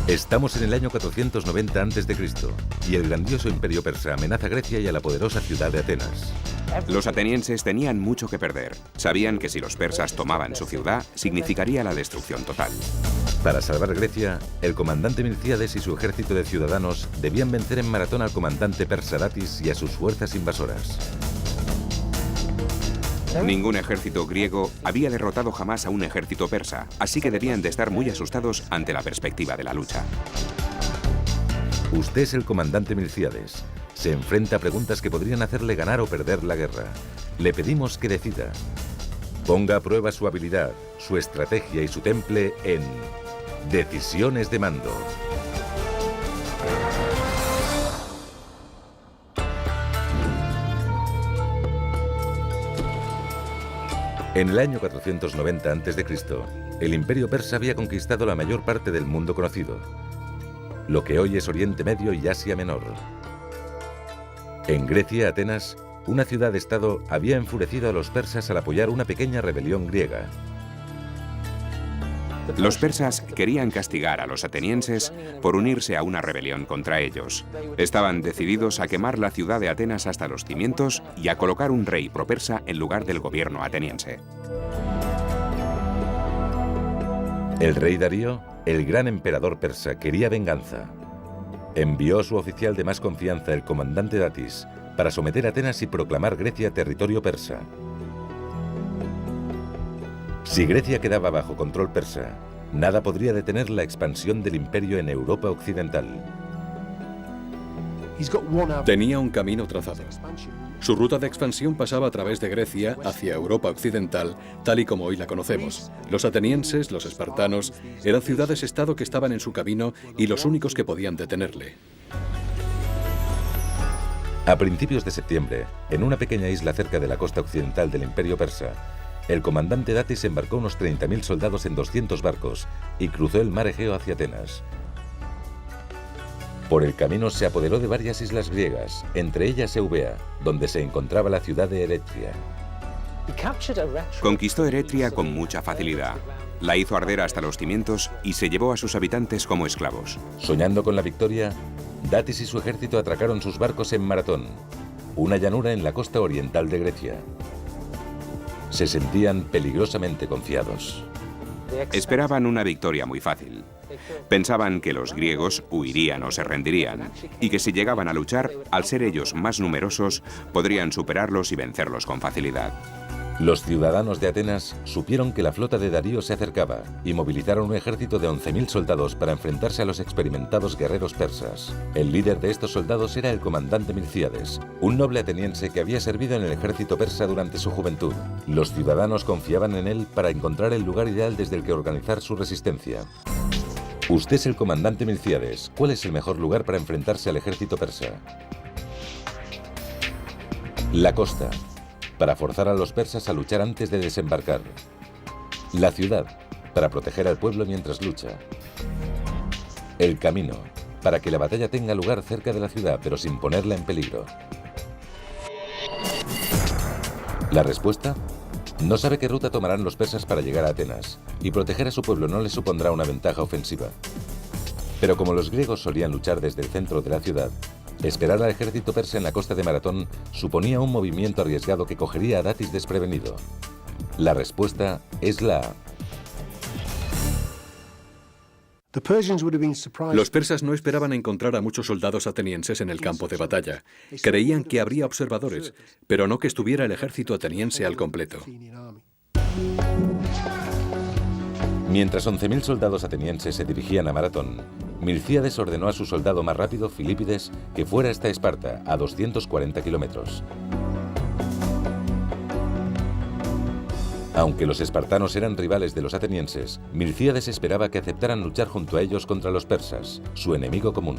Estamos en el año 490 a.C. y el grandioso imperio persa amenaza a Grecia y a la poderosa ciudad de Atenas. Los atenienses tenían mucho que perder. Sabían que si los persas tomaban su ciudad, significaría la destrucción total. Para salvar Grecia, el comandante Milcíades y su ejército de ciudadanos debían vencer en Maratón al comandante persa Datis y a sus fuerzas invasoras. Ningún ejército griego había derrotado jamás a un ejército persa, así que debían de estar muy asustados ante la perspectiva de la lucha. Usted es el comandante Milcíades. Se enfrenta a preguntas que podrían hacerle ganar o perder la guerra. Le pedimos que decida. Ponga a prueba su habilidad, su estrategia y su temple en Decisiones de Mando. En el año 490 a.C., el imperio persa había conquistado la mayor parte del mundo conocido, lo que hoy es Oriente Medio y Asia Menor. En Grecia, Atenas, una ciudad-estado había enfurecido a los persas al apoyar una pequeña rebelión griega. Los persas querían castigar a los atenienses por unirse a una rebelión contra ellos. Estaban decididos a quemar la ciudad de Atenas hasta los cimientos y a colocar un rey propersa en lugar del gobierno ateniense. El rey Darío, el gran emperador persa, quería venganza. Envió a su oficial de más confianza, el comandante Datis, para someter a Atenas y proclamar Grecia territorio persa. Si Grecia quedaba bajo control persa, nada podría detener la expansión del imperio en Europa occidental. Tenía un camino trazado. Su ruta de expansión pasaba a través de Grecia hacia Europa occidental, tal y como hoy la conocemos. Los atenienses, los espartanos, eran ciudades-estado que estaban en su camino y los únicos que podían detenerle. A principios de septiembre, en una pequeña isla cerca de la costa occidental del imperio persa, el comandante Datis embarcó unos 30.000 soldados en 200 barcos y cruzó el mar Egeo hacia Atenas. Por el camino se apoderó de varias islas griegas, entre ellas Eubea, donde se encontraba la ciudad de Eretria. Conquistó Eretria con mucha facilidad. La hizo arder hasta los cimientos y se llevó a sus habitantes como esclavos. Soñando con la victoria, Datis y su ejército atracaron sus barcos en Maratón, una llanura en la costa oriental de Grecia. Se sentían peligrosamente confiados. Esperaban una victoria muy fácil. Pensaban que los griegos huirían o se rendirían, y que si llegaban a luchar, al ser ellos más numerosos, podrían superarlos y vencerlos con facilidad. Los ciudadanos de Atenas supieron que la flota de Darío se acercaba y movilizaron un ejército de 11.000 soldados para enfrentarse a los experimentados guerreros persas. El líder de estos soldados era el comandante Milcíades, un noble ateniense que había servido en el ejército persa durante su juventud. Los ciudadanos confiaban en él para encontrar el lugar ideal desde el que organizar su resistencia. Usted es el comandante Milcíades. ¿Cuál es el mejor lugar para enfrentarse al ejército persa? La costa, para forzar a los persas a luchar antes de desembarcar. La ciudad, para proteger al pueblo mientras lucha. El camino, para que la batalla tenga lugar cerca de la ciudad, pero sin ponerla en peligro. ¿La respuesta? No sabe qué ruta tomarán los persas para llegar a Atenas, y proteger a su pueblo no le supondrá una ventaja ofensiva. Pero como los griegos solían luchar desde el centro de la ciudad, esperar al ejército persa en la costa de Maratón suponía un movimiento arriesgado que cogería a Datis desprevenido. La respuesta es la A. Los persas no esperaban encontrar a muchos soldados atenienses en el campo de batalla. Creían que habría observadores, pero no que estuviera el ejército ateniense al completo. Mientras 11.000 soldados atenienses se dirigían a Maratón, Milcíades ordenó a su soldado más rápido, Filípides, que fuera hasta Esparta, a 240 kilómetros. Aunque los espartanos eran rivales de los atenienses, Milcíades esperaba que aceptaran luchar junto a ellos contra los persas, su enemigo común.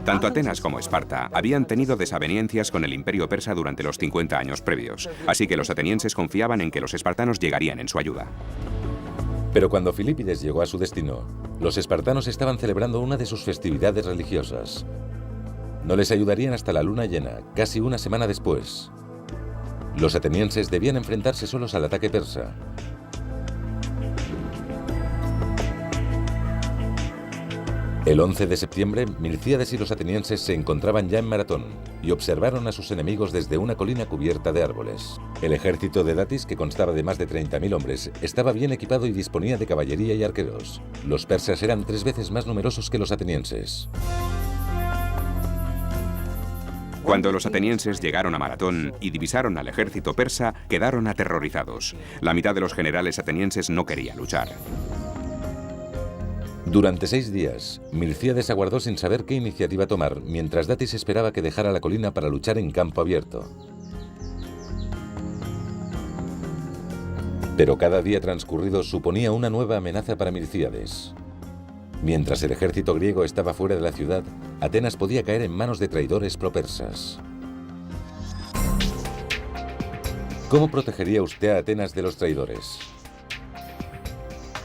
Tanto Atenas como Esparta habían tenido desavenencias con el imperio persa durante los 50 años previos, así que los atenienses confiaban en que los espartanos llegarían en su ayuda. Pero cuando Filípides llegó a su destino, los espartanos estaban celebrando una de sus festividades religiosas. No les ayudarían hasta la luna llena, casi una semana después. Los atenienses debían enfrentarse solos al ataque persa. El 11 de septiembre, Milcíades y los atenienses se encontraban ya en Maratón y observaron a sus enemigos desde una colina cubierta de árboles. El ejército de Datis, que constaba de más de 30.000 hombres, estaba bien equipado y disponía de caballería y arqueros. Los persas eran 3 veces más numerosos que los atenienses. Cuando los atenienses llegaron a Maratón y divisaron al ejército persa, quedaron aterrorizados. La mitad de los generales atenienses no quería luchar. Durante 6 días, Milcíades aguardó sin saber qué iniciativa tomar, mientras Datis esperaba que dejara la colina para luchar en campo abierto. Pero cada día transcurrido suponía una nueva amenaza para Milcíades. Mientras el ejército griego estaba fuera de la ciudad, Atenas podía caer en manos de traidores propersas. ¿Cómo protegería usted a Atenas de los traidores?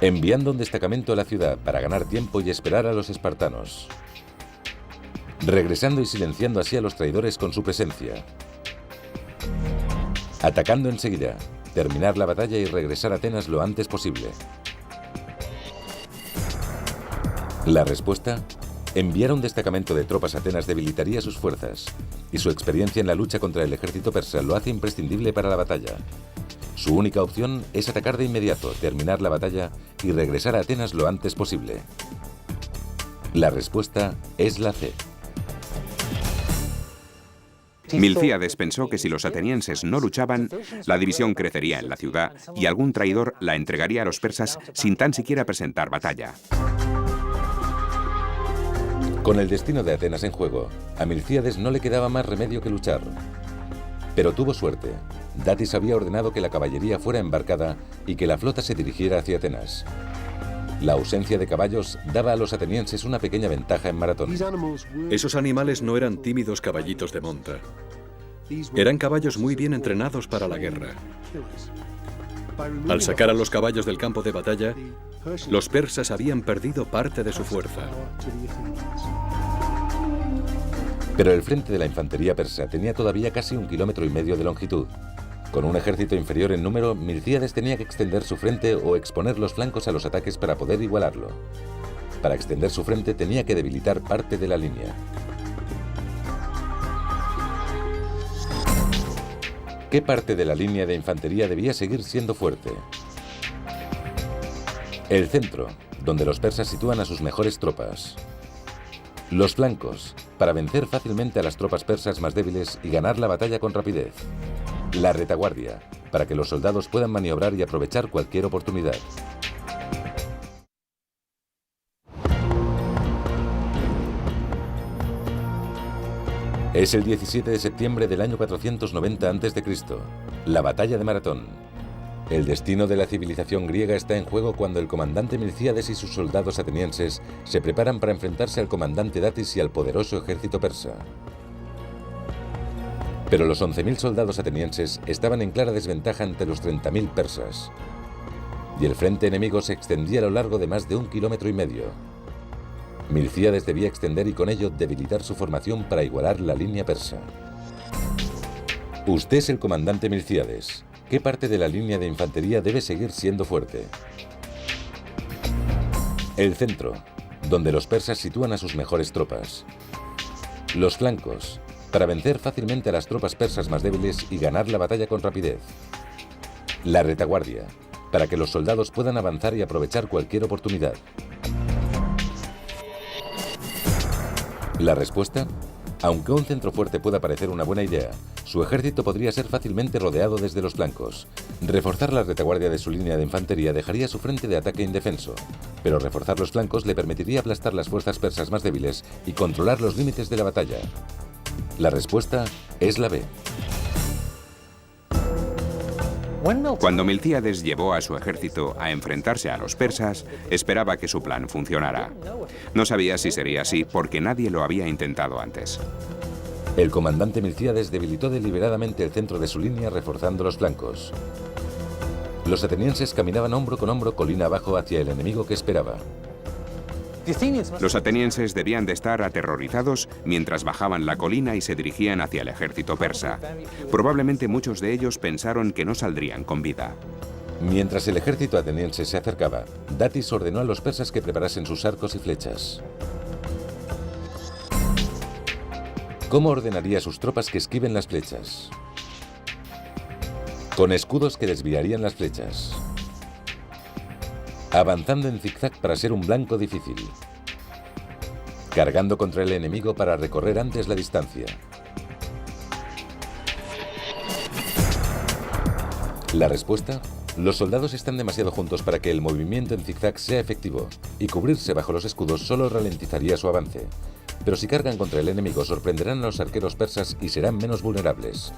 Enviando un destacamento a la ciudad para ganar tiempo y esperar a los espartanos. Regresando y silenciando así a los traidores con su presencia. Atacando enseguida, terminar la batalla y regresar a Atenas lo antes posible. La respuesta: enviar un destacamento de tropas a Atenas debilitaría sus fuerzas, y su experiencia en la lucha contra el ejército persa lo hace imprescindible para la batalla. Su única opción es atacar de inmediato, terminar la batalla y regresar a Atenas lo antes posible. La respuesta es la C. Milcíades pensó que si los atenienses no luchaban, la división crecería en la ciudad y algún traidor la entregaría a los persas sin tan siquiera presentar batalla. Con el destino de Atenas en juego, a Milcíades no le quedaba más remedio que luchar. Pero tuvo suerte. Datis había ordenado que la caballería fuera embarcada y que la flota se dirigiera hacia Atenas. La ausencia de caballos daba a los atenienses una pequeña ventaja en Maratón. Esos animales no eran tímidos caballitos de monta. Eran caballos muy bien entrenados para la guerra. Al sacar a los caballos del campo de batalla, los persas habían perdido parte de su fuerza. Pero el frente de la infantería persa tenía todavía casi 1,5 kilómetros de longitud. Con un ejército inferior en número, Milcíades tenía que extender su frente o exponer los flancos a los ataques para poder igualarlo. Para extender su frente tenía que debilitar parte de la línea. ¿Qué parte de la línea de infantería debía seguir siendo fuerte? El centro, donde los persas sitúan a sus mejores tropas. Los flancos, para vencer fácilmente a las tropas persas más débiles y ganar la batalla con rapidez. La retaguardia, para que los soldados puedan maniobrar y aprovechar cualquier oportunidad. Es el 17 de septiembre del año 490 a.C., la batalla de Maratón. El destino de la civilización griega está en juego cuando el comandante Milcíades y sus soldados atenienses se preparan para enfrentarse al comandante Datis y al poderoso ejército persa. Pero los 11.000 soldados atenienses estaban en clara desventaja ante los 30.000 persas. Y el frente enemigo se extendía a lo largo de más de 1,5 kilómetros. Milcíades debía extender y con ello debilitar su formación para igualar la línea persa. Usted es el comandante Milcíades. ¿Qué parte de la línea de infantería debe seguir siendo fuerte? El centro, donde los persas sitúan a sus mejores tropas. Los flancos, para vencer fácilmente a las tropas persas más débiles y ganar la batalla con rapidez. La retaguardia, para que los soldados puedan avanzar y aprovechar cualquier oportunidad. La respuesta: aunque un centro fuerte pueda parecer una buena idea, su ejército podría ser fácilmente rodeado desde los flancos. Reforzar la retaguardia de su línea de infantería dejaría su frente de ataque indefenso, pero reforzar los flancos le permitiría aplastar las fuerzas persas más débiles y controlar los límites de la batalla. La respuesta es la B. Cuando Milcíades llevó a su ejército a enfrentarse a los persas, esperaba que su plan funcionara. No sabía si sería así porque nadie lo había intentado antes. El comandante Milcíades debilitó deliberadamente el centro de su línea reforzando los flancos. Los atenienses caminaban hombro con hombro colina abajo hacia el enemigo que esperaba. Los atenienses debían de estar aterrorizados mientras bajaban la colina y se dirigían hacia el ejército persa. Probablemente muchos de ellos pensaron que no saldrían con vida. Mientras el ejército ateniense se acercaba, Datis ordenó a los persas que preparasen sus arcos y flechas. ¿Cómo ordenaría a sus tropas que esquiven las flechas? Con escudos que desviarían las flechas. Avanzando en zigzag para ser un blanco difícil. Cargando contra el enemigo para recorrer antes la distancia. La respuesta: los soldados están demasiado juntos para que el movimiento en zigzag sea efectivo, y cubrirse bajo los escudos solo ralentizaría su avance. Pero si cargan contra el enemigo, sorprenderán a los arqueros persas y serán menos vulnerables.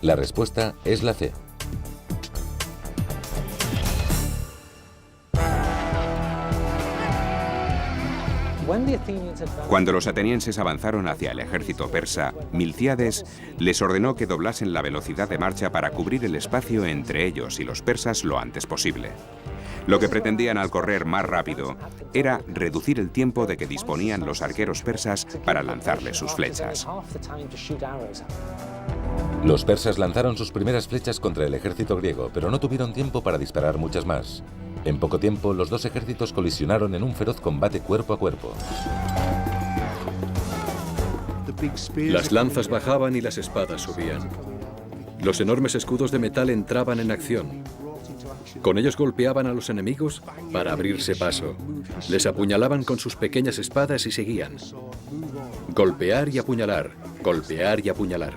La respuesta es la C. Cuando los atenienses avanzaron hacia el ejército persa, Milcíades les ordenó que doblasen la velocidad de marcha para cubrir el espacio entre ellos y los persas lo antes posible. Lo que pretendían al correr más rápido era reducir el tiempo de que disponían los arqueros persas para lanzarles sus flechas. Los persas lanzaron sus primeras flechas contra el ejército griego, pero no tuvieron tiempo para disparar muchas más. En poco tiempo, los dos ejércitos colisionaron en un feroz combate cuerpo a cuerpo. Las lanzas bajaban y las espadas subían. Los enormes escudos de metal entraban en acción. Con ellos golpeaban a los enemigos para abrirse paso. Les apuñalaban con sus pequeñas espadas y seguían. Golpear y apuñalar, golpear y apuñalar.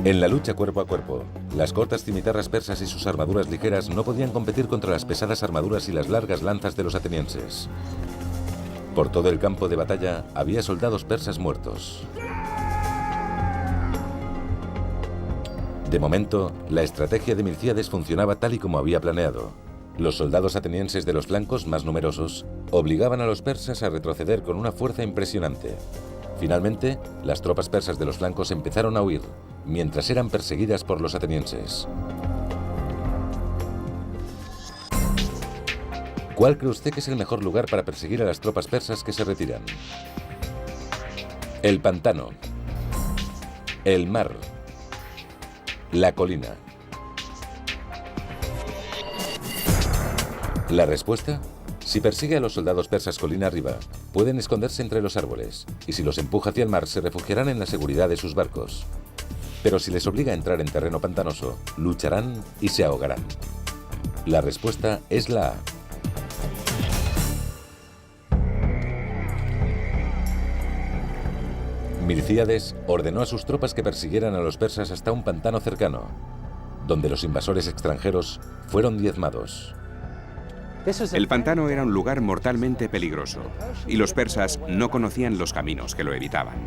En la lucha cuerpo a cuerpo, las cortas cimitarras persas y sus armaduras ligeras no podían competir contra las pesadas armaduras y las largas lanzas de los atenienses. Por todo el campo de batalla había soldados persas muertos. De momento, la estrategia de Milcíades funcionaba tal y como había planeado. Los soldados atenienses de los flancos, más numerosos, obligaban a los persas a retroceder con una fuerza impresionante. Finalmente, las tropas persas de los flancos empezaron a huir, mientras eran perseguidas por los atenienses. ¿Cuál cree usted que es el mejor lugar para perseguir a las tropas persas que se retiran? El pantano, el mar, la colina. ¿La respuesta? Si persigue a los soldados persas colina arriba, pueden esconderse entre los árboles, y si los empuja hacia el mar, se refugiarán en la seguridad de sus barcos. Pero si les obliga a entrar en terreno pantanoso, lucharán y se ahogarán. La respuesta es la A. Milcíades ordenó a sus tropas que persiguieran a los persas hasta un pantano cercano, donde los invasores extranjeros fueron diezmados. El pantano era un lugar mortalmente peligroso, y los persas no conocían los caminos que lo evitaban.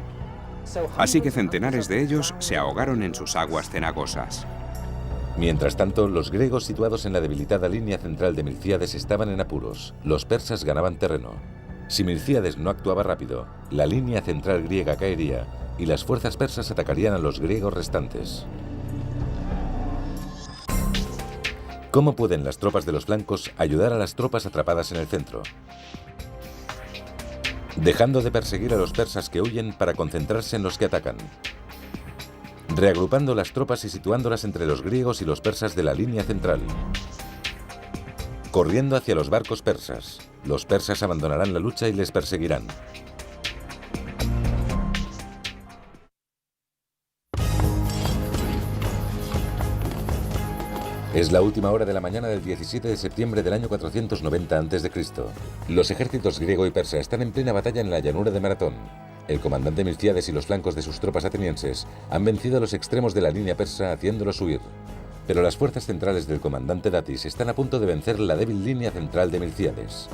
Así que centenares de ellos se ahogaron en sus aguas cenagosas. Mientras tanto, los griegos situados en la debilitada línea central de Milcíades estaban en apuros. Los persas ganaban terreno. Si Milcíades no actuaba rápido, la línea central griega caería y las fuerzas persas atacarían a los griegos restantes. ¿Cómo pueden las tropas de los flancos ayudar a las tropas atrapadas en el centro? Dejando de perseguir a los persas que huyen para concentrarse en los que atacan. Reagrupando las tropas y situándolas entre los griegos y los persas de la línea central. Corriendo hacia los barcos persas. Los persas abandonarán la lucha y les perseguirán. Es la última hora de la mañana del 17 de septiembre del año 490 a.C. Los ejércitos griego y persa están en plena batalla en la llanura de Maratón. El comandante Milcíades y los flancos de sus tropas atenienses han vencido a los extremos de la línea persa haciéndolos huir. Pero las fuerzas centrales del comandante Datis están a punto de vencer la débil línea central de Milcíades.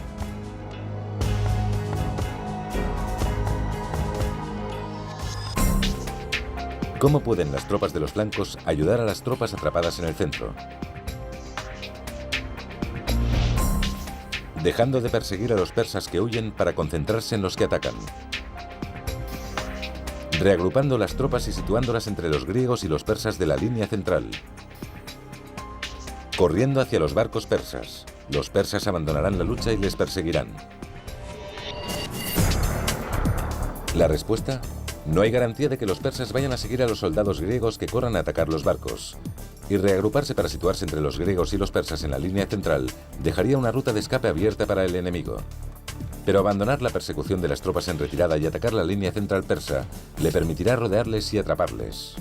¿Cómo pueden las tropas de los flancos ayudar a las tropas atrapadas en el centro? Dejando de perseguir a los persas que huyen para concentrarse en los que atacan. Reagrupando las tropas y situándolas entre los griegos y los persas de la línea central. Corriendo hacia los barcos persas. Los persas abandonarán la lucha y les perseguirán. ¿La respuesta? No hay garantía de que los persas vayan a seguir a los soldados griegos que corran a atacar los barcos. Y reagruparse para situarse entre los griegos y los persas en la línea central dejaría una ruta de escape abierta para el enemigo. Pero abandonar la persecución de las tropas en retirada y atacar la línea central persa le permitirá rodearles y atraparles.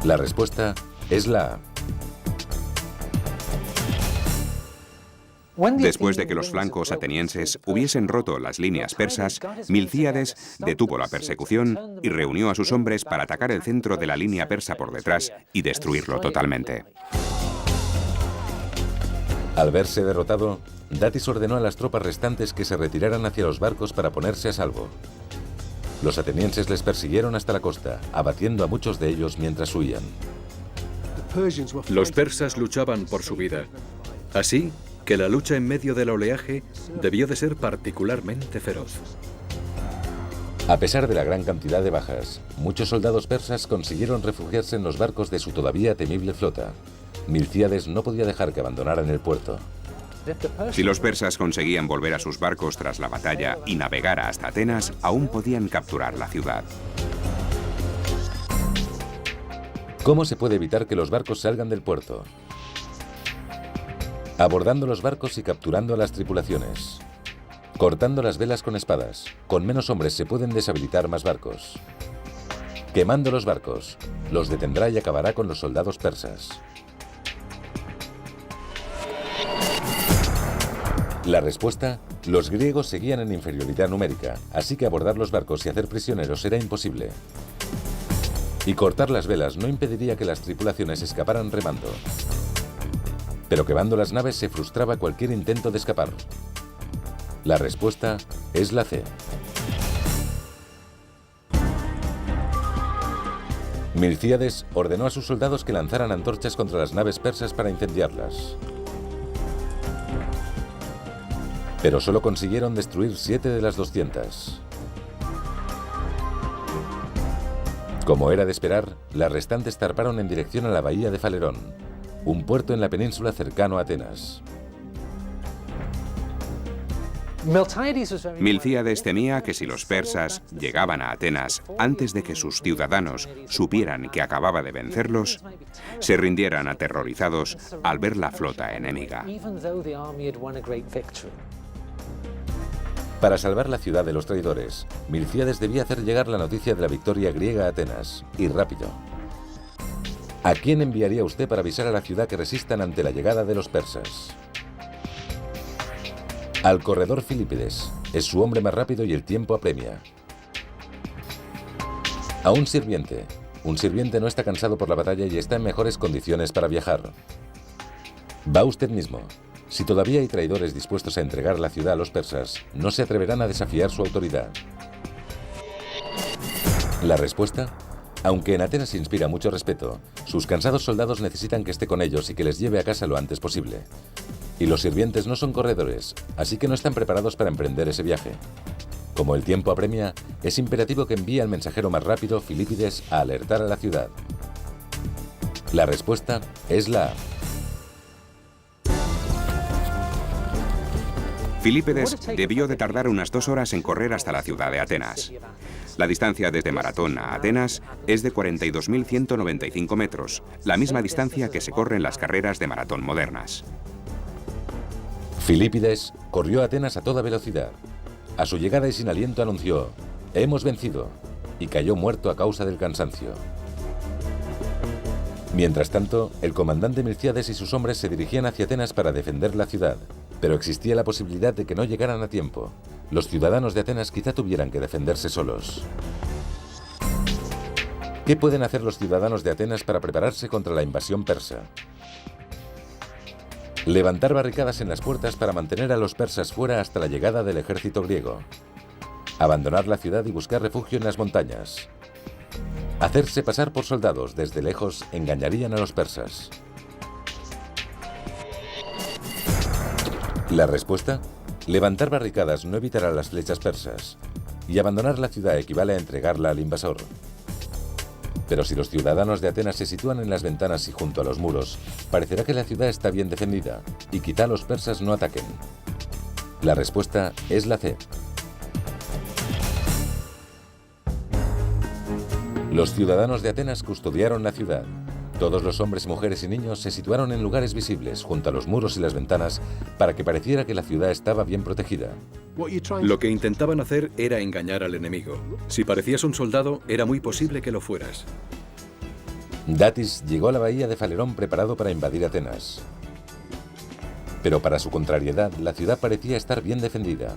La respuesta es la A. Después de que los flancos atenienses hubiesen roto las líneas persas, Milcíades detuvo la persecución y reunió a sus hombres para atacar el centro de la línea persa por detrás y destruirlo totalmente. Al verse derrotado, Datis ordenó a las tropas restantes que se retiraran hacia los barcos para ponerse a salvo. Los atenienses les persiguieron hasta la costa, abatiendo a muchos de ellos mientras huían. Los persas luchaban por su vida. Así que la lucha en medio del oleaje debió de ser particularmente feroz. A pesar de la gran cantidad de bajas, muchos soldados persas consiguieron refugiarse en los barcos de su todavía temible flota. Milcíades no podía dejar que abandonaran el puerto. Si los persas conseguían volver a sus barcos tras la batalla y navegar hasta Atenas, aún podían capturar la ciudad. ¿Cómo se puede evitar que los barcos salgan del puerto? Abordando los barcos y capturando a las tripulaciones. Cortando las velas con espadas. Con menos hombres se pueden deshabilitar más barcos. Quemando los barcos. Los detendrá y acabará con los soldados persas. La respuesta: los griegos seguían en inferioridad numérica, así que abordar los barcos y hacer prisioneros era imposible. Y cortar las velas no impediría que las tripulaciones escaparan remando. Pero quemando las naves se frustraba cualquier intento de escapar. La respuesta es la C. Milcíades ordenó a sus soldados que lanzaran antorchas contra las naves persas para incendiarlas. Pero solo consiguieron destruir 7 de las 200. Como era de esperar, las restantes zarparon en dirección a la bahía de Falerón, un puerto en la península cercano a Atenas. Milcíades temía que si los persas llegaban a Atenas antes de que sus ciudadanos supieran que acababa de vencerlos, se rindieran aterrorizados al ver la flota enemiga. Para salvar la ciudad de los traidores, Milcíades debía hacer llegar la noticia de la victoria griega a Atenas, y rápido. ¿A quién enviaría usted para avisar a la ciudad que resistan ante la llegada de los persas? Al corredor Filípides. Es su hombre más rápido y el tiempo apremia. A un sirviente. Un sirviente no está cansado por la batalla y está en mejores condiciones para viajar. Va usted mismo. Si todavía hay traidores dispuestos a entregar la ciudad a los persas, no se atreverán a desafiar su autoridad. La respuesta: aunque en Atenas inspira mucho respeto, sus cansados soldados necesitan que esté con ellos y que les lleve a casa lo antes posible. Y los sirvientes no son corredores, así que no están preparados para emprender ese viaje. Como el tiempo apremia, es imperativo que envíe al mensajero más rápido, Filípides, a alertar a la ciudad. La respuesta es la A. Filípides debió de tardar unas 2 horas en correr hasta la ciudad de Atenas. La distancia desde Maratón a Atenas es de 42.195 metros, la misma distancia que se corre en las carreras de maratón modernas. Filípides corrió a Atenas a toda velocidad. A su llegada y sin aliento anunció: «Hemos vencido», y cayó muerto a causa del cansancio. Mientras tanto, el comandante Milcíades y sus hombres se dirigían hacia Atenas para defender la ciudad, pero existía la posibilidad de que no llegaran a tiempo. Los ciudadanos de Atenas quizá tuvieran que defenderse solos. ¿Qué pueden hacer los ciudadanos de Atenas para prepararse contra la invasión persa? Levantar barricadas en las puertas para mantener a los persas fuera hasta la llegada del ejército griego. Abandonar la ciudad y buscar refugio en las montañas. Hacerse pasar por soldados. Desde lejos engañarían a los persas. La respuesta: levantar barricadas no evitará las flechas persas, y abandonar la ciudad equivale a entregarla al invasor. Pero si los ciudadanos de Atenas se sitúan en las ventanas y junto a los muros, parecerá que la ciudad está bien defendida, y quizá los persas no ataquen. La respuesta es la C. Los ciudadanos de Atenas custodiaron la ciudad, Todos los hombres, mujeres y niños se situaron en lugares visibles, junto a los muros y las ventanas, para que pareciera que la ciudad estaba bien protegida. Lo que intentaban hacer era engañar al enemigo. Si parecías un soldado, era muy posible que lo fueras. Datis llegó a la bahía de Falerón preparado para invadir Atenas. Pero para su contrariedad, la ciudad parecía estar bien defendida.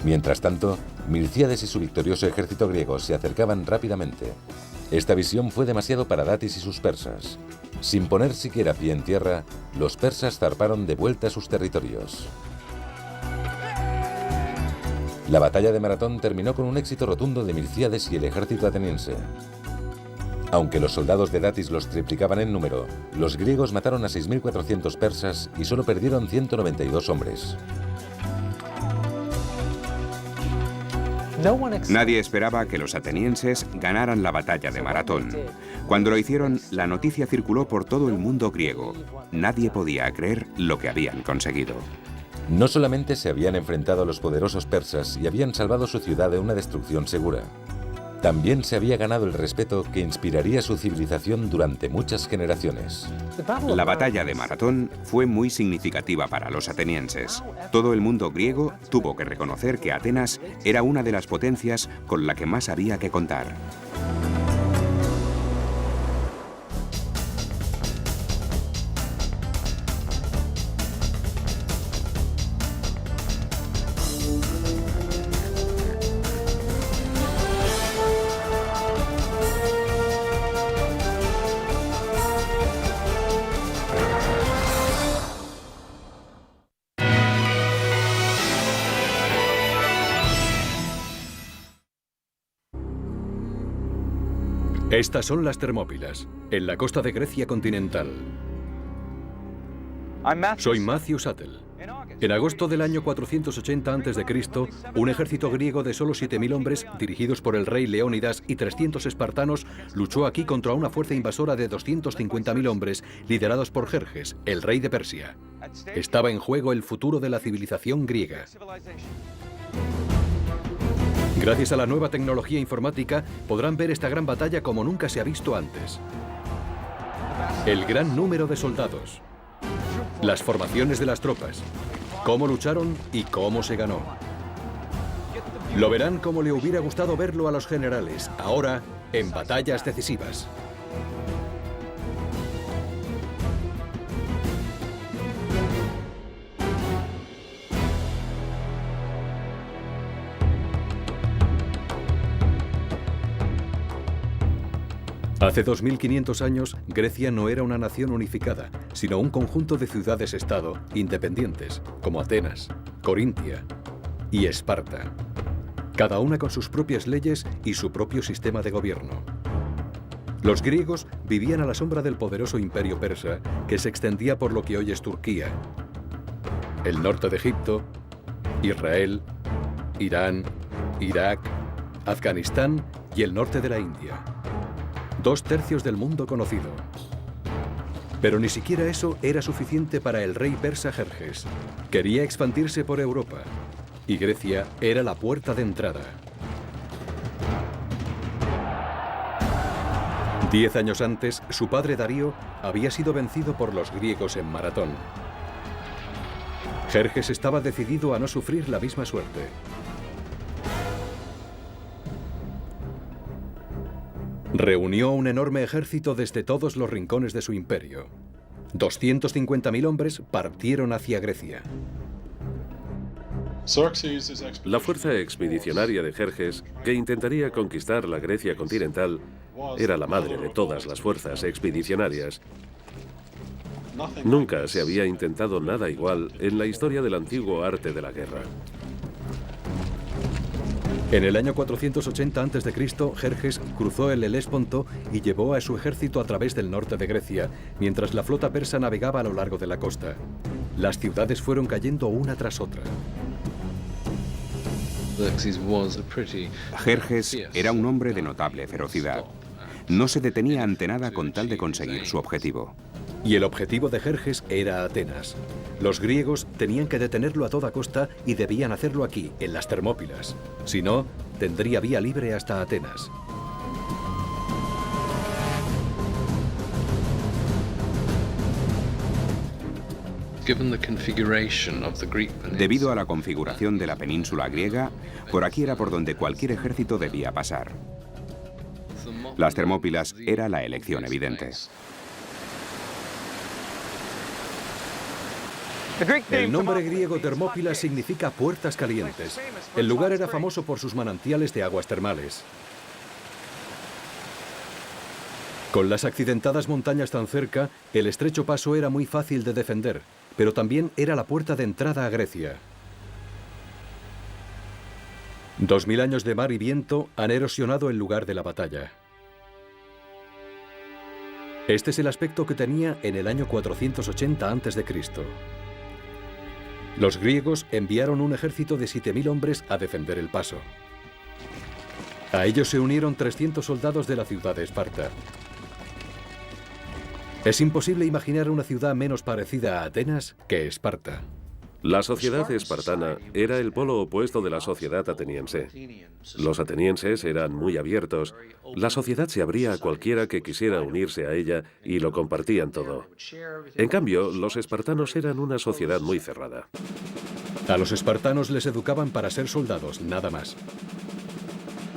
Mientras tanto, Milcíades y su victorioso ejército griego se acercaban rápidamente. Esta visión fue demasiado para Datis y sus persas. Sin poner siquiera pie en tierra, los persas zarparon de vuelta a sus territorios. La batalla de Maratón terminó con un éxito rotundo de Milcíades y el ejército ateniense. Aunque los soldados de Datis los triplicaban en número, los griegos mataron a 6.400 persas y solo perdieron 192 hombres. Nadie esperaba que los atenienses ganaran la batalla de Maratón. Cuando lo hicieron, la noticia circuló por todo el mundo griego. Nadie podía creer lo que habían conseguido. No solamente se habían enfrentado a los poderosos persas y habían salvado su ciudad de una destrucción segura, también se había ganado el respeto que inspiraría su civilización durante muchas generaciones. La batalla de Maratón fue muy significativa para los atenienses. Todo el mundo griego tuvo que reconocer que Atenas era una de las potencias con la que más había que contar. Estas son las Termópilas, en la costa de Grecia continental. Soy Matthew Sattel. En agosto del año 480 a.C., un ejército griego de solo 7.000 hombres, dirigidos por el rey Leónidas y 300 espartanos, luchó aquí contra una fuerza invasora de 250.000 hombres, liderados por Jerjes, el rey de Persia. Estaba en juego el futuro de la civilización griega. Gracias a la nueva tecnología informática, podrán ver esta gran batalla como nunca se ha visto antes. El gran número de soldados, las formaciones de las tropas, cómo lucharon y cómo se ganó. Lo verán como le hubiera gustado verlo a los generales, ahora en batallas decisivas. Hace 2500 años, Grecia no era una nación unificada, sino un conjunto de ciudades-estado independientes, como Atenas, Corintia y Esparta, cada una con sus propias leyes y su propio sistema de gobierno. Los griegos vivían a la sombra del poderoso imperio persa, que se extendía por lo que hoy es Turquía, el norte de Egipto, Israel, Irán, Irak, Afganistán y el norte de la India. 2/3 del mundo conocido. Pero ni siquiera eso era suficiente para el rey persa Jerjes. Quería expandirse por Europa, y Grecia era la puerta de entrada. 10 años antes, su padre Darío había sido vencido por los griegos en Maratón. Jerjes estaba decidido a no sufrir la misma suerte. Reunió un enorme ejército desde todos los rincones de su imperio. 250.000 hombres partieron hacia Grecia. La fuerza expedicionaria de Jerjes, que intentaría conquistar la Grecia continental, era la madre de todas las fuerzas expedicionarias. Nunca se había intentado nada igual en la historia del antiguo arte de la guerra. En el año 480 a.C., Jerjes cruzó el Helesponto y llevó a su ejército a través del norte de Grecia, mientras la flota persa navegaba a lo largo de la costa. Las ciudades fueron cayendo una tras otra. Jerjes era un hombre de notable ferocidad. No se detenía ante nada con tal de conseguir su objetivo. Y el objetivo de Jerjes era Atenas. Los griegos tenían que detenerlo a toda costa y debían hacerlo aquí, en las Termópilas. Si no, tendría vía libre hasta Atenas. Debido a la configuración de la península griega, por aquí era por donde cualquier ejército debía pasar. Las Termópilas era la elección evidente. El nombre griego Termópilas significa puertas calientes. El lugar era famoso por sus manantiales de aguas termales. Con las accidentadas montañas tan cerca, el estrecho paso era muy fácil de defender, pero también era la puerta de entrada a Grecia. 2000 años de mar y viento han erosionado el lugar de la batalla. Este es el aspecto que tenía en el año 480 a.C. Los griegos enviaron un ejército de 7000 hombres a defender el paso. A ellos se unieron 300 soldados de la ciudad de Esparta. Es imposible imaginar una ciudad menos parecida a Atenas que Esparta. La sociedad espartana era el polo opuesto de la sociedad ateniense. Los atenienses eran muy abiertos. La sociedad se abría a cualquiera que quisiera unirse a ella y lo compartían todo. En cambio, los espartanos eran una sociedad muy cerrada. A los espartanos les educaban para ser soldados, nada más.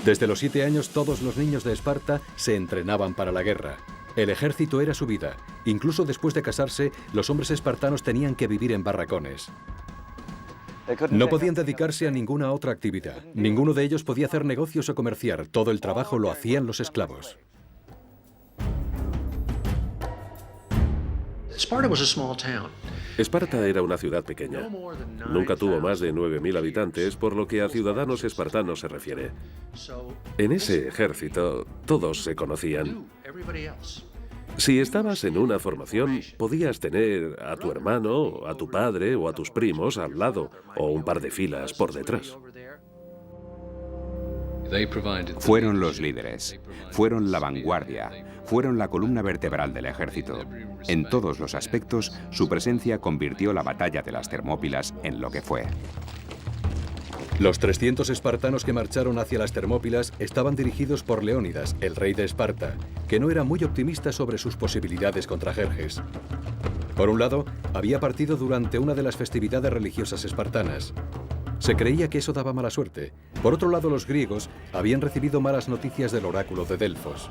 Desde los 7 años todos los niños de Esparta se entrenaban para la guerra. El ejército era su vida. Incluso después de casarse, los hombres espartanos tenían que vivir en barracones. No podían dedicarse a ninguna otra actividad. Ninguno de ellos podía hacer negocios o comerciar. Todo el trabajo lo hacían los esclavos. Esparta era una ciudad pequeña. Nunca tuvo más de 9000 habitantes, por lo que a ciudadanos espartanos se refiere. En ese ejército, todos se conocían. Si estabas en una formación, podías tener a tu hermano, a tu padre o a tus primos al lado, o un par de filas por detrás. Fueron los líderes, fueron la vanguardia, fueron la columna vertebral del ejército. En todos los aspectos, su presencia convirtió la batalla de las Termópilas en lo que fue. Los 300 espartanos que marcharon hacia las Termópilas estaban dirigidos por Leónidas, el rey de Esparta, que no era muy optimista sobre sus posibilidades contra Jerjes. Por un lado, había partido durante una de las festividades religiosas espartanas. Se creía que eso daba mala suerte. Por otro lado, los griegos habían recibido malas noticias del oráculo de Delfos.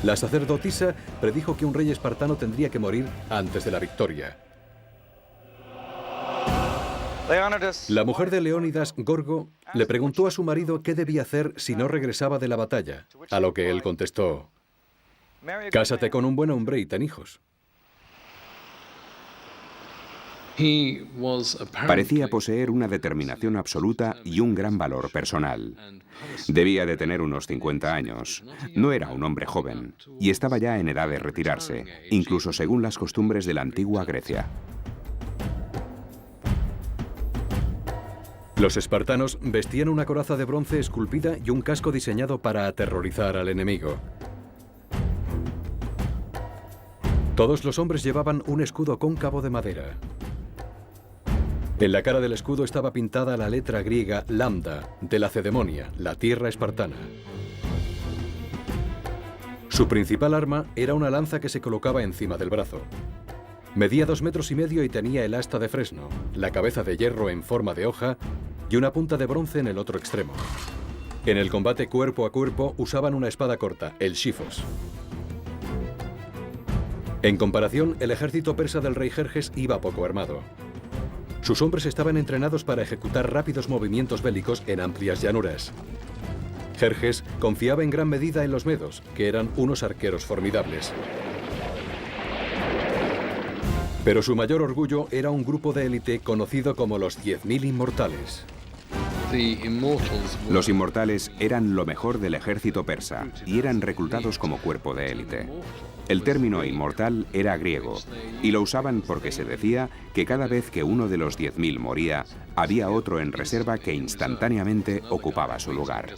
La sacerdotisa predijo que un rey espartano tendría que morir antes de la victoria. La mujer de Leónidas, Gorgo, le preguntó a su marido qué debía hacer si no regresaba de la batalla, a lo que él contestó: «Cásate con un buen hombre y ten hijos». Parecía poseer una determinación absoluta y un gran valor personal. Debía de tener unos 50 años. No era un hombre joven y estaba ya en edad de retirarse, incluso según las costumbres de la antigua Grecia. Los espartanos vestían una coraza de bronce esculpida y un casco diseñado para aterrorizar al enemigo. Todos los hombres llevaban un escudo cóncavo de madera. En la cara del escudo estaba pintada la letra griega lambda, de Lacedemonia, la tierra espartana. Su principal arma era una lanza que se colocaba encima del brazo. Medía 2,5 metros y tenía el asta de fresno, la cabeza de hierro en forma de hoja y una punta de bronce en el otro extremo. En el combate cuerpo a cuerpo usaban una espada corta, el shifos. En comparación, el ejército persa del rey Jerjes iba poco armado. Sus hombres estaban entrenados para ejecutar rápidos movimientos bélicos en amplias llanuras. Jerjes confiaba en gran medida en los medos, que eran unos arqueros formidables. Pero su mayor orgullo era un grupo de élite conocido como los 10.000 inmortales. Los inmortales eran lo mejor del ejército persa y eran reclutados como cuerpo de élite. El término inmortal era griego y lo usaban porque se decía que cada vez que uno de los 10.000 moría, había otro en reserva que instantáneamente ocupaba su lugar.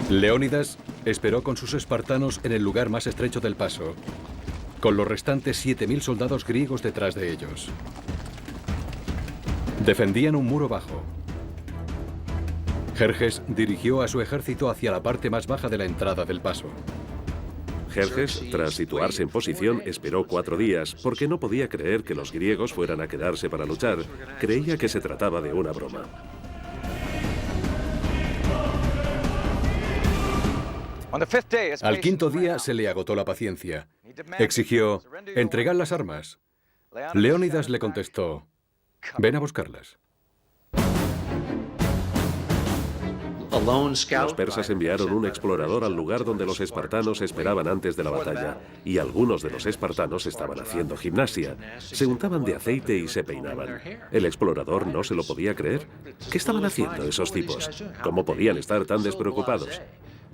Leónidas esperó con sus espartanos en el lugar más estrecho del paso, con los restantes 7.000 soldados griegos detrás de ellos. Defendían un muro bajo. Jerjes dirigió a su ejército hacia la parte más baja de la entrada del paso. Jerjes, tras situarse en posición, esperó 4 días, porque no podía creer que los griegos fueran a quedarse para luchar. Creía que se trataba de una broma. Al quinto día se le agotó la paciencia. Exigió: «Entregad las armas». Leónidas le contestó: «Ven a buscarlas». Los persas enviaron un explorador al lugar donde los espartanos esperaban antes de la batalla, y algunos de los espartanos estaban haciendo gimnasia. Se untaban de aceite y se peinaban. El explorador no se lo podía creer. ¿Qué estaban haciendo esos tipos? ¿Cómo podían estar tan despreocupados?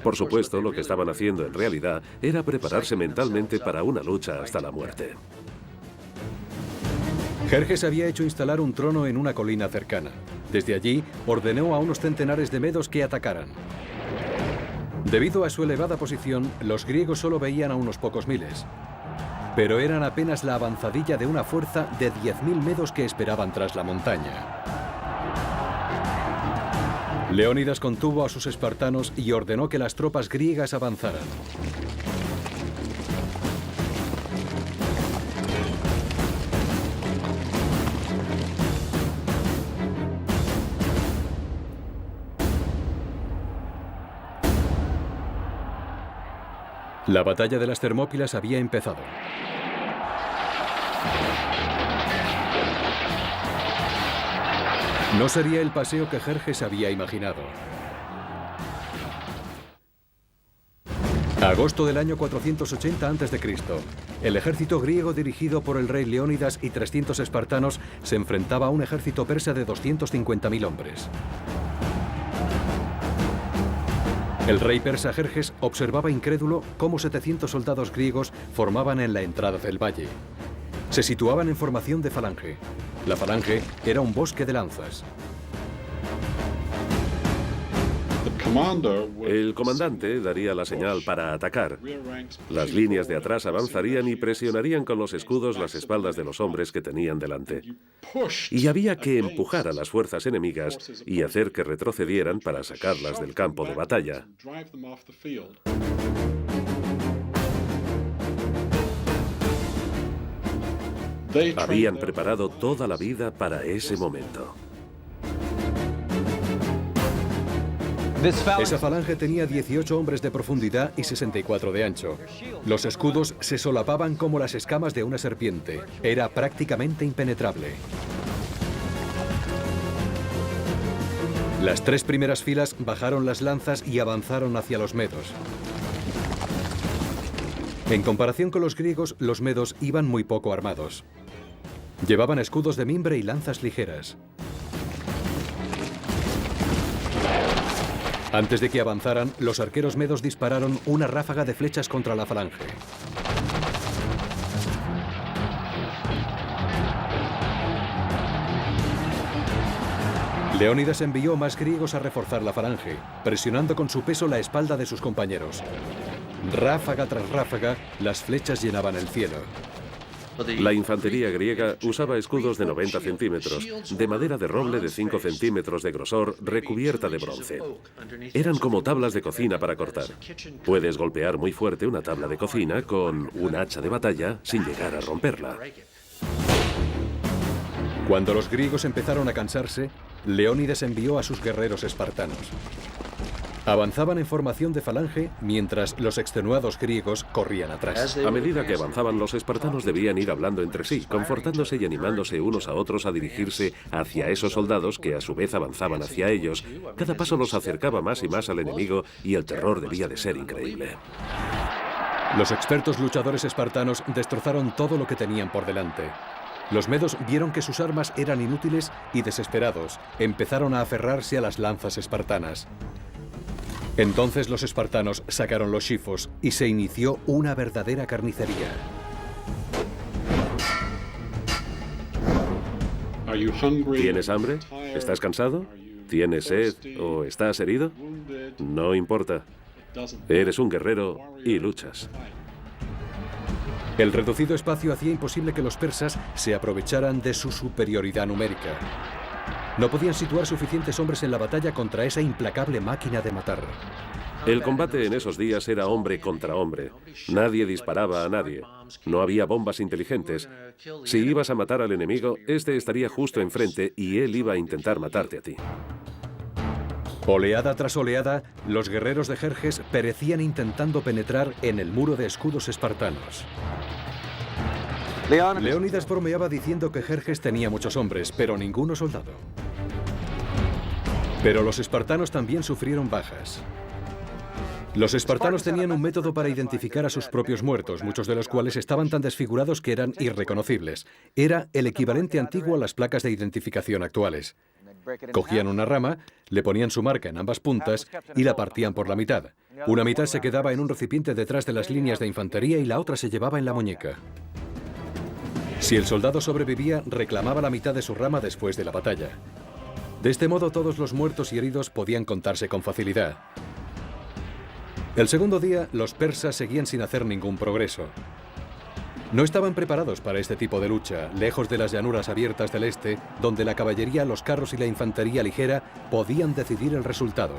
Por supuesto, lo que estaban haciendo en realidad era prepararse mentalmente para una lucha hasta la muerte. Jerjes había hecho instalar un trono en una colina cercana. Desde allí, ordenó a unos centenares de medos que atacaran. Debido a su elevada posición, los griegos solo veían a unos pocos miles. Pero eran apenas la avanzadilla de una fuerza de 10.000 medos que esperaban tras la montaña. Leónidas contuvo a sus espartanos y ordenó que las tropas griegas avanzaran. La batalla de las Termópilas había empezado. No sería el paseo que Jerjes había imaginado. Agosto del año 480 a.C., el ejército griego dirigido por el rey Leónidas y 300 espartanos se enfrentaba a un ejército persa de 250.000 hombres. El rey persa Jerjes observaba incrédulo cómo 700 soldados griegos formaban en la entrada del valle. Se situaban en formación de falange. La falange era un bosque de lanzas. El comandante daría la señal para atacar. Las líneas de atrás avanzarían y presionarían con los escudos las espaldas de los hombres que tenían delante. Y había que empujar a las fuerzas enemigas y hacer que retrocedieran para sacarlas del campo de batalla. Habían preparado toda la vida para ese momento. Esa falange tenía 18 hombres de profundidad y 64 de ancho. Los escudos se solapaban como las escamas de una serpiente. Era prácticamente impenetrable. Las 3 primeras filas bajaron las lanzas y avanzaron hacia los medos. En comparación con los griegos, los medos iban muy poco armados. Llevaban escudos de mimbre y lanzas ligeras. Antes de que avanzaran, los arqueros medos dispararon una ráfaga de flechas contra la falange. Leónidas envió más griegos a reforzar la falange, presionando con su peso la espalda de sus compañeros. Ráfaga tras ráfaga, las flechas llenaban el cielo. La infantería griega usaba escudos de 90 centímetros, de madera de roble de 5 centímetros de grosor, recubierta de bronce. Eran como tablas de cocina para cortar. Puedes golpear muy fuerte una tabla de cocina con un hacha de batalla sin llegar a romperla. Cuando los griegos empezaron a cansarse, Leónidas envió a sus guerreros espartanos. Avanzaban en formación de falange mientras los extenuados griegos corrían atrás. A medida que avanzaban, los espartanos debían ir hablando entre sí, confortándose y animándose unos a otros a dirigirse hacia esos soldados que a su vez avanzaban hacia ellos. Cada paso los acercaba más y más al enemigo y el terror debía de ser increíble. Los expertos luchadores espartanos destrozaron todo lo que tenían por delante. Los medos vieron que sus armas eran inútiles y, desesperados, empezaron a aferrarse a las lanzas espartanas. Entonces los espartanos sacaron los xifos y se inició una verdadera carnicería. ¿Tienes hambre? ¿Estás cansado? ¿Tienes sed o estás herido? No importa. Eres un guerrero y luchas. El reducido espacio hacía imposible que los persas se aprovecharan de su superioridad numérica. No podían situar suficientes hombres en la batalla contra esa implacable máquina de matar. El combate en esos días era hombre contra hombre. Nadie disparaba a nadie. No había bombas inteligentes. Si ibas a matar al enemigo, este estaría justo enfrente y él iba a intentar matarte a ti. Oleada tras oleada, los guerreros de Jerjes perecían intentando penetrar en el muro de escudos espartanos. Leónidas bromeaba diciendo que Jerjes tenía muchos hombres, pero ninguno soldado. Pero los espartanos también sufrieron bajas. Los espartanos tenían un método para identificar a sus propios muertos, muchos de los cuales estaban tan desfigurados que eran irreconocibles. Era el equivalente antiguo a las placas de identificación actuales. Cogían una rama, le ponían su marca en ambas puntas y la partían por la mitad. Una mitad se quedaba en un recipiente detrás de las líneas de infantería y la otra se llevaba en la muñeca. Si el soldado sobrevivía, reclamaba la mitad de su rama después de la batalla. De este modo, todos los muertos y heridos podían contarse con facilidad. El segundo día, los persas seguían sin hacer ningún progreso. No estaban preparados para este tipo de lucha, lejos de las llanuras abiertas del este, donde la caballería, los carros y la infantería ligera podían decidir el resultado.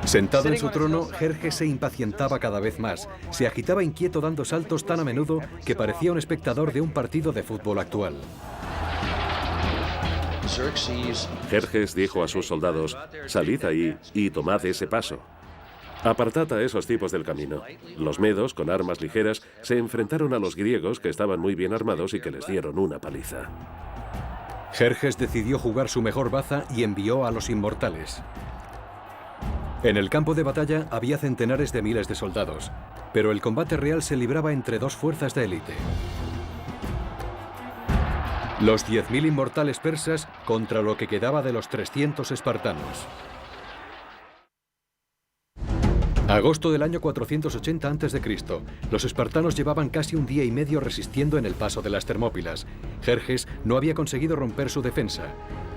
Sentado en su trono, Jerjes se impacientaba cada vez más. Se agitaba inquieto dando saltos tan a menudo que parecía un espectador de un partido de fútbol actual. Jerjes dijo a sus soldados: «Salid ahí y tomad ese paso. Apartad a esos tipos del camino». Los medos, con armas ligeras, se enfrentaron a los griegos, que estaban muy bien armados y que les dieron una paliza. Jerjes decidió jugar su mejor baza y envió a los inmortales. En el campo de batalla había centenares de miles de soldados, pero el combate real se libraba entre dos fuerzas de élite. Los 10.000 inmortales persas contra lo que quedaba de los 300 espartanos. Agosto del año 480 a.C. Los espartanos llevaban casi un día y medio resistiendo en el paso de las Termópilas. Jerjes no había conseguido romper su defensa.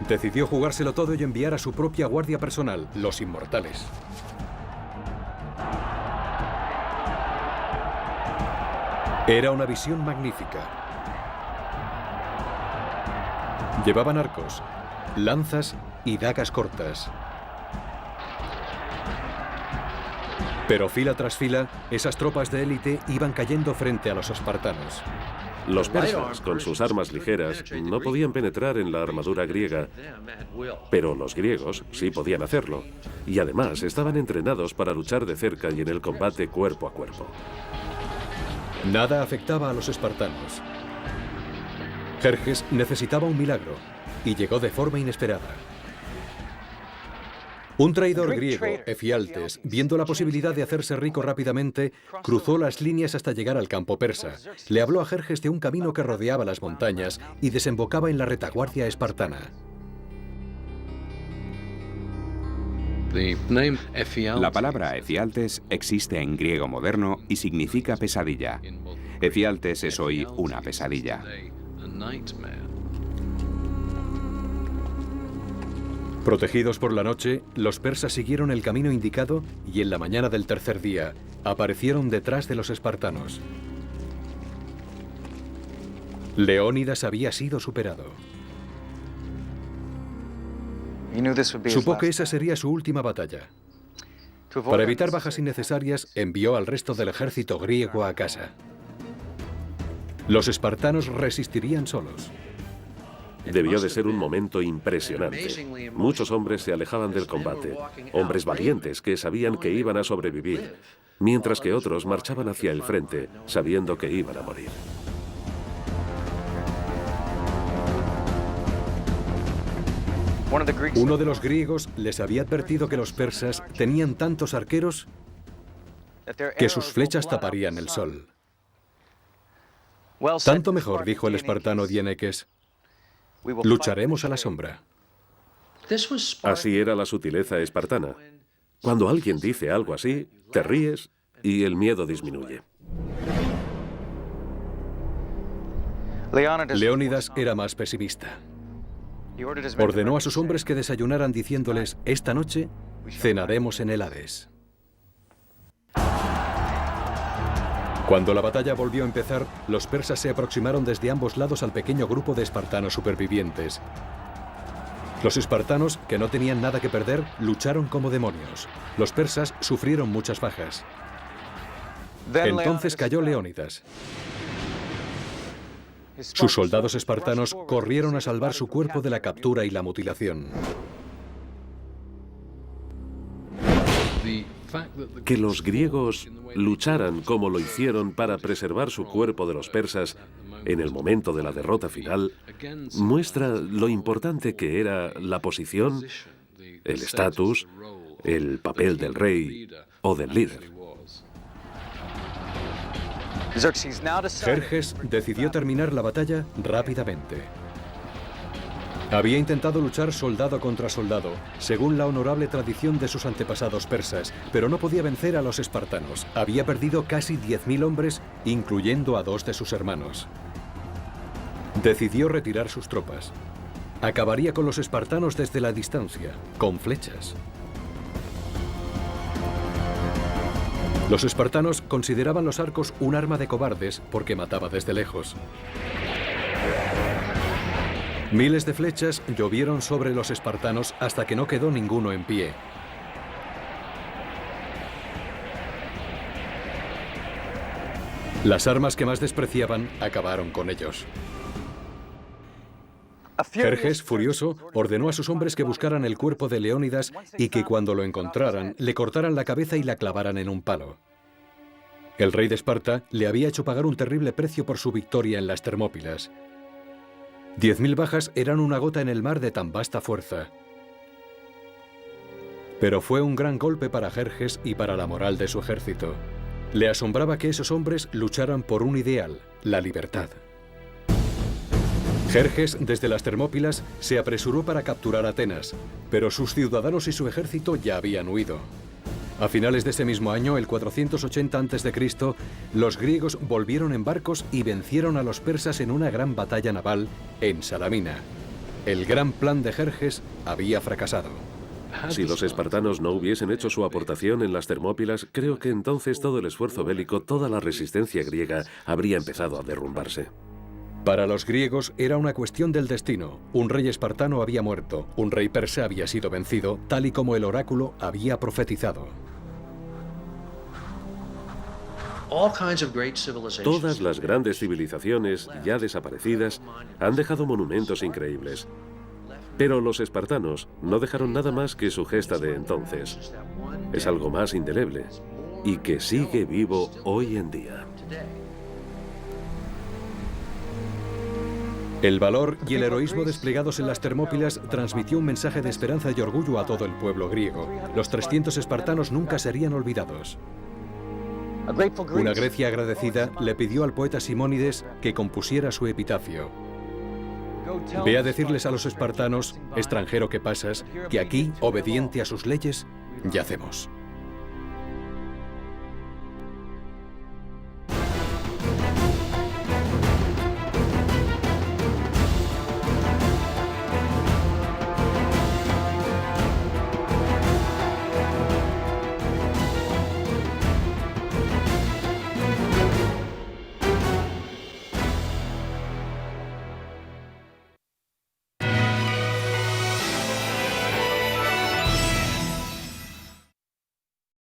Decidió jugárselo todo y enviar a su propia guardia personal, los inmortales. Era una visión magnífica. Llevaban arcos, lanzas y dagas cortas. Pero fila tras fila, esas tropas de élite iban cayendo frente a los espartanos. Los persas, con sus armas ligeras, no podían penetrar en la armadura griega, pero los griegos sí podían hacerlo, y además estaban entrenados para luchar de cerca y en el combate cuerpo a cuerpo. Nada afectaba a los espartanos. Jerjes necesitaba un milagro, y llegó de forma inesperada. Un traidor griego, Efialtes, viendo la posibilidad de hacerse rico rápidamente, cruzó las líneas hasta llegar al campo persa. Le habló a Jerjes de un camino que rodeaba las montañas y desembocaba en la retaguardia espartana. La palabra Efialtes existe en griego moderno y significa pesadilla. Efialtes es hoy una pesadilla. Protegidos por la noche, los persas siguieron el camino indicado y en la mañana del tercer día aparecieron detrás de los espartanos. Leónidas había sido superado. Supo que esa sería su última batalla. Para evitar bajas innecesarias, envió al resto del ejército griego a casa. Los espartanos resistirían solos. Debió de ser un momento impresionante. Muchos hombres se alejaban del combate, hombres valientes que sabían que iban a sobrevivir, mientras que otros marchaban hacia el frente, sabiendo que iban a morir. Uno de los griegos les había advertido que los persas tenían tantos arqueros que sus flechas taparían el sol. Tanto mejor, dijo el espartano Dieneques. Lucharemos a la sombra. Así era la sutileza espartana. Cuando alguien dice algo así, te ríes y el miedo disminuye. Leónidas era más pesimista. Ordenó a sus hombres que desayunaran diciéndoles: esta noche cenaremos en el Hades. Cuando la batalla volvió a empezar, los persas se aproximaron desde ambos lados al pequeño grupo de espartanos supervivientes. Los espartanos, que no tenían nada que perder, lucharon como demonios. Los persas sufrieron muchas bajas. Entonces cayó Leónidas. Sus soldados espartanos corrieron a salvar su cuerpo de la captura y la mutilación. Que los griegos lucharan como lo hicieron para preservar su cuerpo de los persas en el momento de la derrota final muestra lo importante que era la posición, el estatus, el papel del rey o del líder. Jerjes decidió terminar la batalla rápidamente. Había intentado luchar soldado contra soldado, según la honorable tradición de sus antepasados persas, pero no podía vencer a los espartanos. Había perdido casi 10.000 hombres, incluyendo a 2 de sus hermanos. Decidió retirar sus tropas. Acabaría con los espartanos desde la distancia, con flechas. Los espartanos consideraban los arcos un arma de cobardes porque mataba desde lejos. Miles de flechas llovieron sobre los espartanos hasta que no quedó ninguno en pie. Las armas que más despreciaban acabaron con ellos. Jerjes, furioso, ordenó a sus hombres que buscaran el cuerpo de Leónidas y que cuando lo encontraran, le cortaran la cabeza y la clavaran en un palo. El rey de Esparta le había hecho pagar un terrible precio por su victoria en las Termópilas. 10.000 bajas eran una gota en el mar de tan vasta fuerza. Pero fue un gran golpe para Jerjes y para la moral de su ejército. Le asombraba que esos hombres lucharan por un ideal, la libertad. Jerjes, desde las Termópilas, se apresuró para capturar Atenas, pero sus ciudadanos y su ejército ya habían huido. A finales de ese mismo año, el 480 a.C., los griegos volvieron en barcos y vencieron a los persas en una gran batalla naval en Salamina. El gran plan de Jerjes había fracasado. Si los espartanos no hubiesen hecho su aportación en las Termópilas, creo que entonces todo el esfuerzo bélico, toda la resistencia griega, habría empezado a derrumbarse. Para los griegos era una cuestión del destino. Un rey espartano había muerto, un rey persa había sido vencido, tal y como el oráculo había profetizado. Todas las grandes civilizaciones ya desaparecidas han dejado monumentos increíbles. Pero los espartanos no dejaron nada más que su gesta de entonces. Es algo más indeleble y que sigue vivo hoy en día. El valor y el heroísmo desplegados en las Termópilas transmitió un mensaje de esperanza y orgullo a todo el pueblo griego. Los 300 espartanos nunca serían olvidados. Una Grecia agradecida le pidió al poeta Simónides que compusiera su epitafio. Ve a decirles a los espartanos, extranjero que pasas, que aquí, obediente a sus leyes, yacemos.